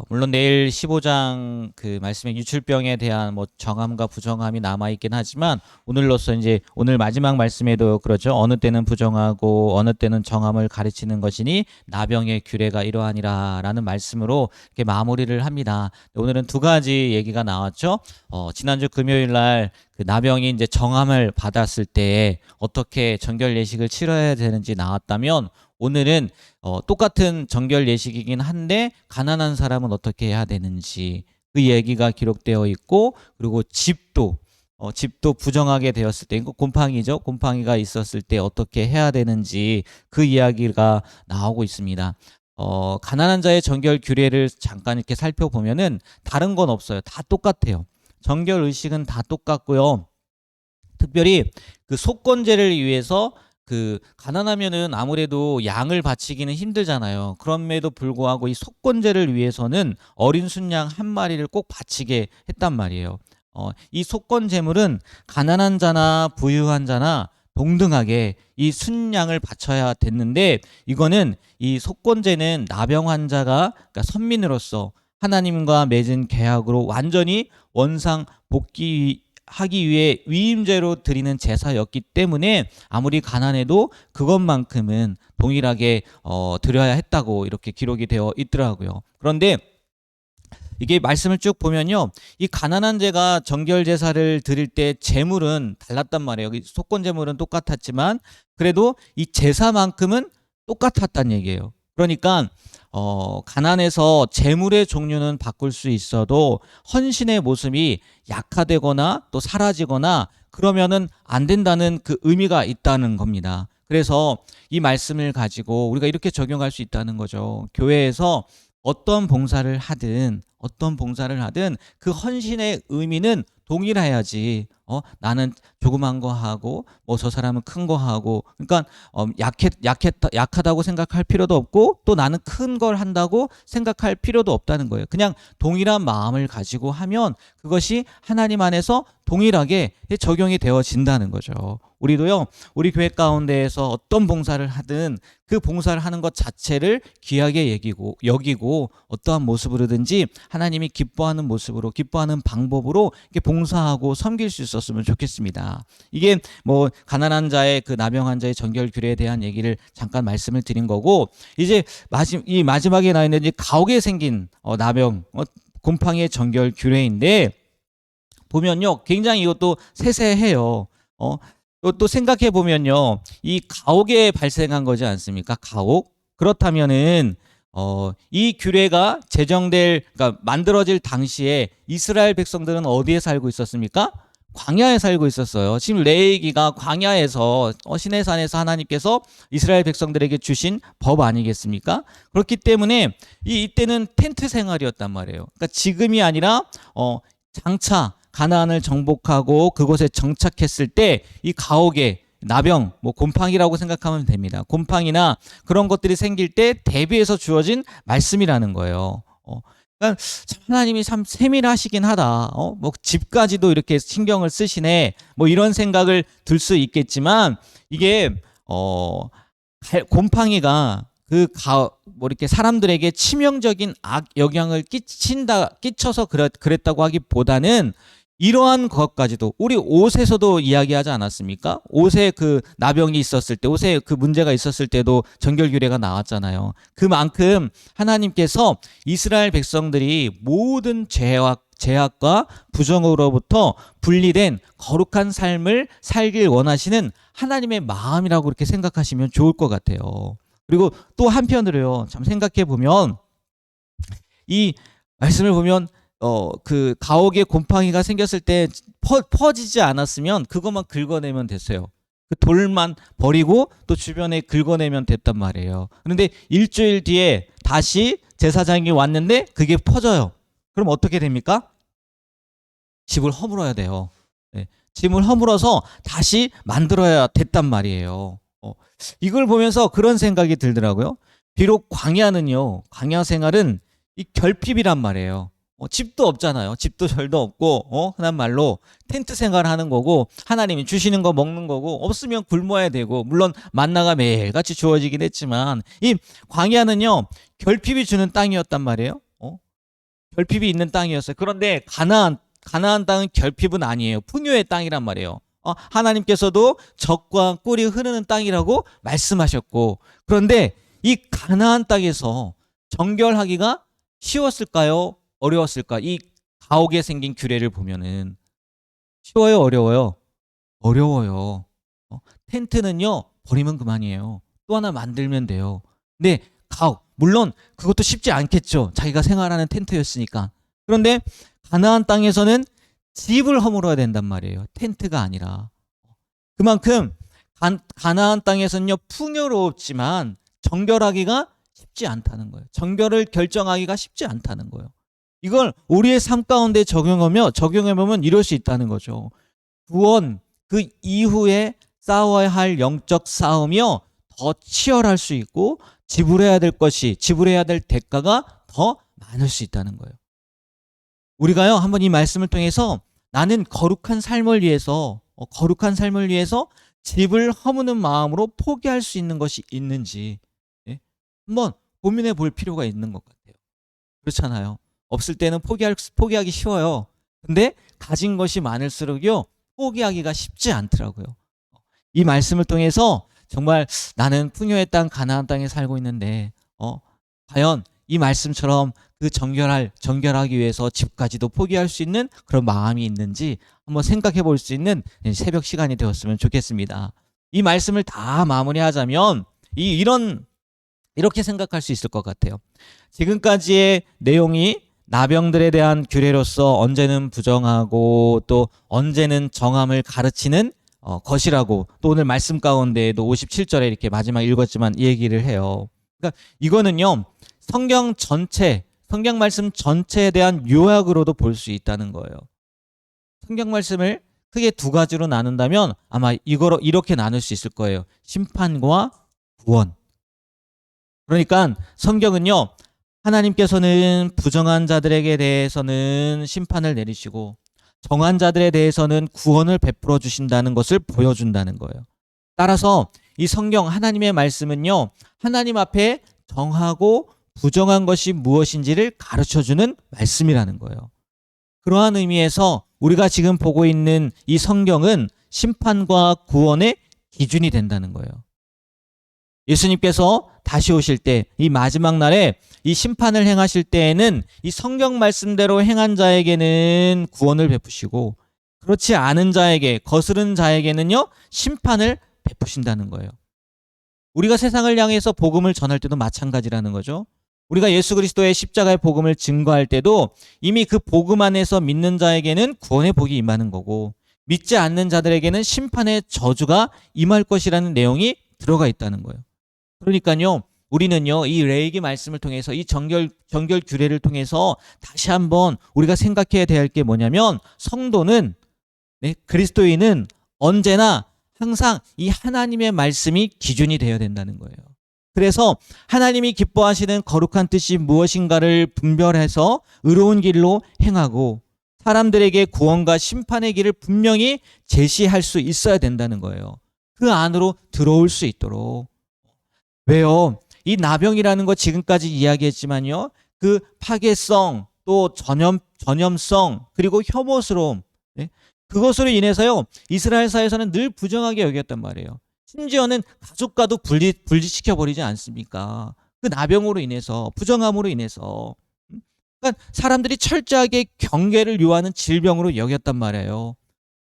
물론 내일 15장 그 말씀의 유출병에 대한 뭐 정함과 부정함이 남아 있긴 하지만 오늘로서 이제 오늘 마지막 말씀에도 그렇죠. 어느 때는 부정하고 어느 때는 정함을 가르치는 것이니 나병의 규례가 이러하니라라는 말씀으로 이렇게 마무리를 합니다. 오늘은 두 가지 얘기가 나왔죠. 지난주 금요일 날 그 나병이 이제 정함을 받았을 때 어떻게 정결 예식을 치러야 되는지 나왔다면 오늘은 똑같은 정결 예식이긴 한데 가난한 사람은 어떻게 해야 되는지 그 얘기가 기록되어 있고, 그리고 집도 부정하게 되었을 때, 이거 곰팡이죠. 곰팡이가 있었을 때 어떻게 해야 되는지 그 이야기가 나오고 있습니다. 가난한 자의 정결 규례를 잠깐 이렇게 살펴보면은 다른 건 없어요. 다 똑같아요. 정결 의식은 다 똑같고요. 특별히 그 속건제를 위해서 그 가난하면은 아무래도 양을 바치기는 힘들잖아요. 그럼에도 불구하고 이 속건제를 위해서는 어린 순양 한 마리를 꼭 바치게 했단 말이에요. 이 속건 제물은 가난한 자나 부유한 자나 동등하게 이 순양을 바쳐야 됐는데, 이거는 이 속건제는 나병 환자가 그러니까 선민으로서 하나님과 맺은 계약으로 완전히 원상 복귀하기 위해 위임제로 드리는 제사였기 때문에 아무리 가난해도 그것만큼은 동일하게 드려야 했다고 이렇게 기록이 되어 있더라고요. 그런데 이게 말씀을 쭉 보면요, 이 가난한 자가 정결 제사를 드릴 때 제물은 달랐단 말이에요. 속건 제물은 똑같았지만 그래도 이 제사만큼은 똑같았단 얘기예요. 그러니까 가난해서 제물의 종류는 바꿀 수 있어도 헌신의 모습이 약화되거나 또 사라지거나 그러면은 안 된다는 그 의미가 있다는 겁니다. 그래서 이 말씀을 가지고 우리가 이렇게 적용할 수 있다는 거죠. 교회에서 어떤 봉사를 하든 그 헌신의 의미는 동일해야지. 나는 조그만 거 하고 뭐 저 사람은 큰 거 하고, 그러니까 약하다고 생각할 필요도 없고 또 나는 큰 걸 한다고 생각할 필요도 없다는 거예요. 그냥 동일한 마음을 가지고 하면 그것이 하나님 안에서 동일하게 적용이 되어진다는 거죠. 우리도요, 우리 교회 가운데에서 어떤 봉사를 하든 그 봉사를 하는 것 자체를 귀하게 여기고 어떠한 모습으로든지 하나님이 기뻐하는 모습으로, 기뻐하는 방법으로 이렇게 봉사하고 섬길 수 있었으면 좋겠습니다. 이게 뭐 가난한 자의 그 나병한 자의 정결 규례에 대한 얘기를 잠깐 말씀을 드린 거고, 이제 이 마지막에 나와 있는 가옥에 생긴 나병 곰팡이의 정결 규례인데 보면요, 굉장히 이것도 세세해요. 또 생각해 보면요, 이 가옥에 발생한 거지 않습니까? 가옥. 그렇다면은 이 규례가 그러니까 만들어질 당시에 이스라엘 백성들은 어디에 살고 있었습니까? 광야에 살고 있었어요. 지금 레위기가 광야에서 시내산에서 하나님께서 이스라엘 백성들에게 주신 법 아니겠습니까? 그렇기 때문에 이때는 텐트 생활이었단 말이에요. 그러니까 지금이 아니라 장차 가나안을 정복하고 그곳에 정착했을 때 이 가옥에 나병, 뭐 곰팡이라고 생각하면 됩니다. 곰팡이나 그런 것들이 생길 때 대비해서 주어진 말씀이라는 거예요. 그러니까 하나님이 참 세밀하시긴 하다. 뭐 집까지도 이렇게 신경을 쓰시네. 뭐 이런 생각을 들 수 있겠지만 이게 곰팡이가 뭐 이렇게 사람들에게 치명적인 악 영향을 끼쳐서 그랬다고 하기보다는 이러한 것까지도 우리 옷에서도 이야기하지 않았습니까? 옷에 그 나병이 있었을 때, 옷에 그 문제가 있었을 때도 정결 규례가 나왔잖아요. 그만큼 하나님께서 이스라엘 백성들이 모든 죄악과 부정으로부터 분리된 거룩한 삶을 살길 원하시는 하나님의 마음이라고 그렇게 생각하시면 좋을 것 같아요. 그리고 또 한편으로요, 참 생각해 보면 이 말씀을 보면 그 가옥에 곰팡이가 생겼을 때 퍼지지 않았으면 그것만 긁어내면 됐어요. 그 돌만 버리고 또 주변에 긁어내면 됐단 말이에요. 그런데 일주일 뒤에 다시 제사장이 왔는데 그게 퍼져요. 그럼 어떻게 됩니까? 집을 허물어야 돼요. 네. 집을 허물어서 다시 만들어야 됐단 말이에요. 이걸 보면서 그런 생각이 들더라고요. 비록 광야 생활은 이 결핍이란 말이에요. 집도 없잖아요. 집도 절도 없고, 흔한 말로 텐트 생활하는 거고, 하나님이 주시는 거 먹는 거고, 없으면 굶어야 되고, 물론 만나가 매일같이 주어지긴 했지만, 이 광야는요, 결핍이 주는 땅이었단 말이에요. 결핍이 있는 땅이었어요. 그런데 가나안 땅은 결핍은 아니에요. 풍요의 땅이란 말이에요. 하나님께서도 젖과 꿀이 흐르는 땅이라고 말씀하셨고, 그런데 이 가나안 땅에서 정결하기가 쉬웠을까요? 어려웠을까? 이 가옥에 생긴 규례를 보면은 쉬워요, 어려워요? 어려워요. 텐트는요, 버리면 그만이에요. 또 하나 만들면 돼요. 근데 가옥, 물론 그것도 쉽지 않겠죠. 자기가 생활하는 텐트였으니까. 그런데 가나안 땅에서는 집을 허물어야 된단 말이에요. 텐트가 아니라. 그만큼 가나안 땅에서는요, 풍요롭지만 정결하기가 쉽지 않다는 거예요. 정결을 결정하기가 쉽지 않다는 거예요. 이걸 우리의 삶 가운데 적용해보면 이럴 수 있다는 거죠. 구원, 그 이후에 싸워야 할 영적 싸움이요, 더 치열할 수 있고, 지불해야 될 대가가 더 많을 수 있다는 거예요. 우리가요, 한번 이 말씀을 통해서 나는 거룩한 삶을 위해서 집을 허무는 마음으로 포기할 수 있는 것이 있는지, 예? 한번 고민해 볼 필요가 있는 것 같아요. 그렇잖아요. 없을 때는 포기하기 쉬워요. 근데 가진 것이 많을수록요, 포기하기가 쉽지 않더라고요. 이 말씀을 통해서 정말 나는 풍요의 땅 가나안 땅에 살고 있는데 과연 이 말씀처럼 그 정결하기 위해서 집까지도 포기할 수 있는 그런 마음이 있는지 한번 생각해 볼 수 있는 새벽 시간이 되었으면 좋겠습니다. 이 말씀을 다 마무리하자면 이렇게 생각할 수 있을 것 같아요. 지금까지의 내용이 나병들에 대한 규례로서 언제는 부정하고 또 언제는 정함을 가르치는 것이라고, 또 오늘 말씀 가운데에도 57절에 이렇게 마지막 읽었지만 얘기를 해요. 그러니까 이거는요, 성경 말씀 전체에 대한 요약으로도 볼 수 있다는 거예요. 성경 말씀을 크게 두 가지로 나눈다면 아마 이렇게 나눌 수 있을 거예요. 심판과 구원. 그러니까 성경은요, 하나님께서는 부정한 자들에게 대해서는 심판을 내리시고 정한 자들에 대해서는 구원을 베풀어 주신다는 것을 보여준다는 거예요. 따라서 이 성경, 하나님의 말씀은요, 하나님 앞에 정하고 부정한 것이 무엇인지를 가르쳐주는 말씀이라는 거예요. 그러한 의미에서 우리가 지금 보고 있는 이 성경은 심판과 구원의 기준이 된다는 거예요. 예수님께서 다시 오실 때, 이 마지막 날에 이 심판을 행하실 때에는 이 성경 말씀대로 행한 자에게는 구원을 베푸시고, 그렇지 않은 자에게, 거스른 자에게는요, 심판을 베푸신다는 거예요. 우리가 세상을 향해서 복음을 전할 때도 마찬가지라는 거죠. 우리가 예수 그리스도의 십자가의 복음을 증거할 때도 이미 그 복음 안에서 믿는 자에게는 구원의 복이 임하는 거고, 믿지 않는 자들에게는 심판의 저주가 임할 것이라는 내용이 들어가 있다는 거예요. 그러니까요, 우리는요, 이 레위기 말씀을 통해서, 이 정결 규례를 통해서 다시 한번 우리가 생각해야 될 게 뭐냐면, 성도는, 그리스도인은 언제나 항상 이 하나님의 말씀이 기준이 되어야 된다는 거예요. 그래서 하나님이 기뻐하시는 거룩한 뜻이 무엇인가를 분별해서 의로운 길로 행하고 사람들에게 구원과 심판의 길을 분명히 제시할 수 있어야 된다는 거예요. 그 안으로 들어올 수 있도록. 왜요? 이 나병이라는 거 지금까지 이야기했지만요, 그 파괴성, 또 전염성, 그리고 혐오스러움, 그것으로 인해서요, 이스라엘 사회에서는 늘 부정하게 여겼단 말이에요. 심지어는 가족과도 분리시켜버리지 않습니까? 그 나병으로 인해서, 부정함으로 인해서. 그러니까 사람들이 철저하게 경계를 요하는 질병으로 여겼단 말이에요.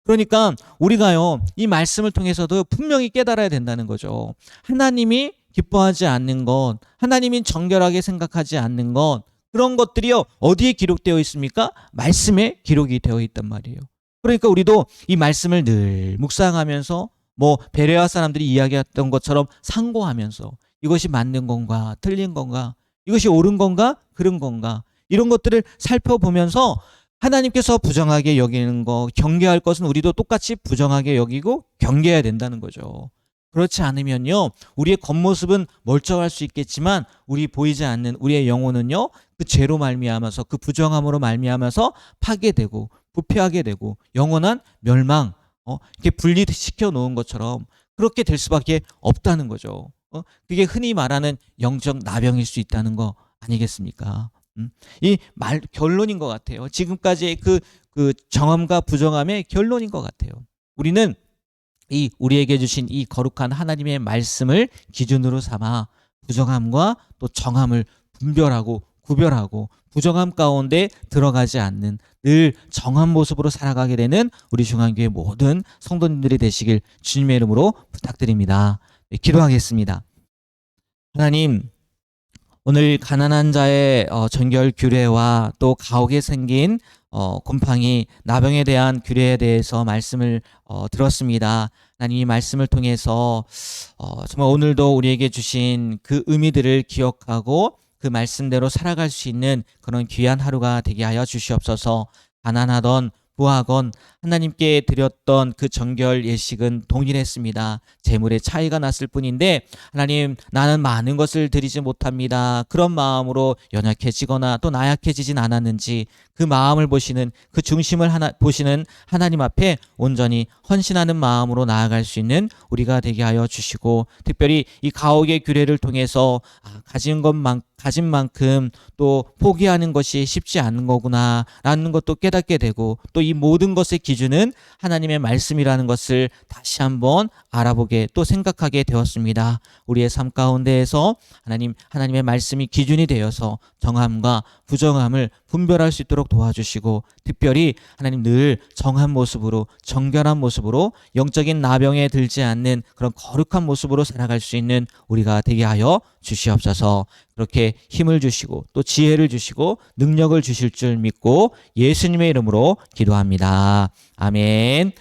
그러니까 우리가요, 이 말씀을 통해서도 분명히 깨달아야 된다는 거죠. 하나님이 기뻐하지 않는 것, 하나님이 정결하게 생각하지 않는 것, 그런 것들이요, 어디에 기록되어 있습니까? 말씀에 기록이 되어 있단 말이에요. 그러니까 우리도 이 말씀을 늘 묵상하면서 베레아 사람들이 이야기했던 것처럼 상고하면서 이것이 맞는 건가, 틀린 건가, 이것이 옳은 건가, 그른 건가, 이런 것들을 살펴보면서 하나님께서 부정하게 여기는 거, 경계할 것은 우리도 똑같이 부정하게 여기고 경계해야 된다는 거죠. 그렇지 않으면요, 우리의 겉모습은 멀쩡할 수 있겠지만 우리 보이지 않는 우리의 영혼은요, 그 죄로 말미암아서, 그 부정함으로 말미암아서 파괴되고 부패하게 되고 영원한 멸망, 이렇게 분리시켜 놓은 것처럼 그렇게 될 수밖에 없다는 거죠. 그게 흔히 말하는 영적 나병일 수 있다는 거 아니겠습니까? 이 말 결론인 것 같아요. 지금까지의 그 정함과 부정함의 결론인 것 같아요. 우리는 이 우리에게 주신 이 거룩한 하나님의 말씀을 기준으로 삼아 부정함과 또 정함을 분별하고 구별하고 부정함 가운데 들어가지 않는 늘 정한 모습으로 살아가게 되는 우리 중앙교회 모든 성도님들이 되시길 주님의 이름으로 부탁드립니다. 네, 기도하겠습니다. 하나님, 오늘 가난한 자의 정결 규례와 또 가옥에 생긴 곰팡이 나병에 대한 규례에 대해서 말씀을 들었습니다. 하나님, 이 말씀을 통해서 정말 오늘도 우리에게 주신 그 의미들을 기억하고 그 말씀대로 살아갈 수 있는 그런 귀한 하루가 되게 하여 주시옵소서. 가난하던 부하건 하나님께 드렸던 그 정결 예식은 동일했습니다. 재물의 차이가 났을 뿐인데 하나님, 나는 많은 것을 드리지 못합니다. 그런 마음으로 연약해지거나 또 나약해지진 않았는지 그 마음을 보시는 그 중심을 보시는 하나님 앞에 온전히 헌신하는 마음으로 나아갈 수 있는 우리가 되게 하여 주시고, 특별히 이 가옥의 규례를 통해서 가진 만큼 또 포기하는 것이 쉽지 않은 거구나 라는 것도 깨닫게 되고, 또 이 모든 것의 기준은 하나님의 말씀이라는 것을 다시 한번 알아보게 또 생각하게 되었습니다. 우리의 삶 가운데에서 하나님의 말씀이 기준이 되어서 정함과 부정함을 분별할 수 있도록 도와주시고, 특별히 하나님 늘 정한 모습으로 정결한 모습으로 영적인 나병에 들지 않는 그런 거룩한 모습으로 살아갈 수 있는 우리가 되게 하여 주시옵소서. 그렇게 힘을 주시고 또 지혜를 주시고 능력을 주실 줄 믿고 예수님의 이름으로 기도합니다. 아멘.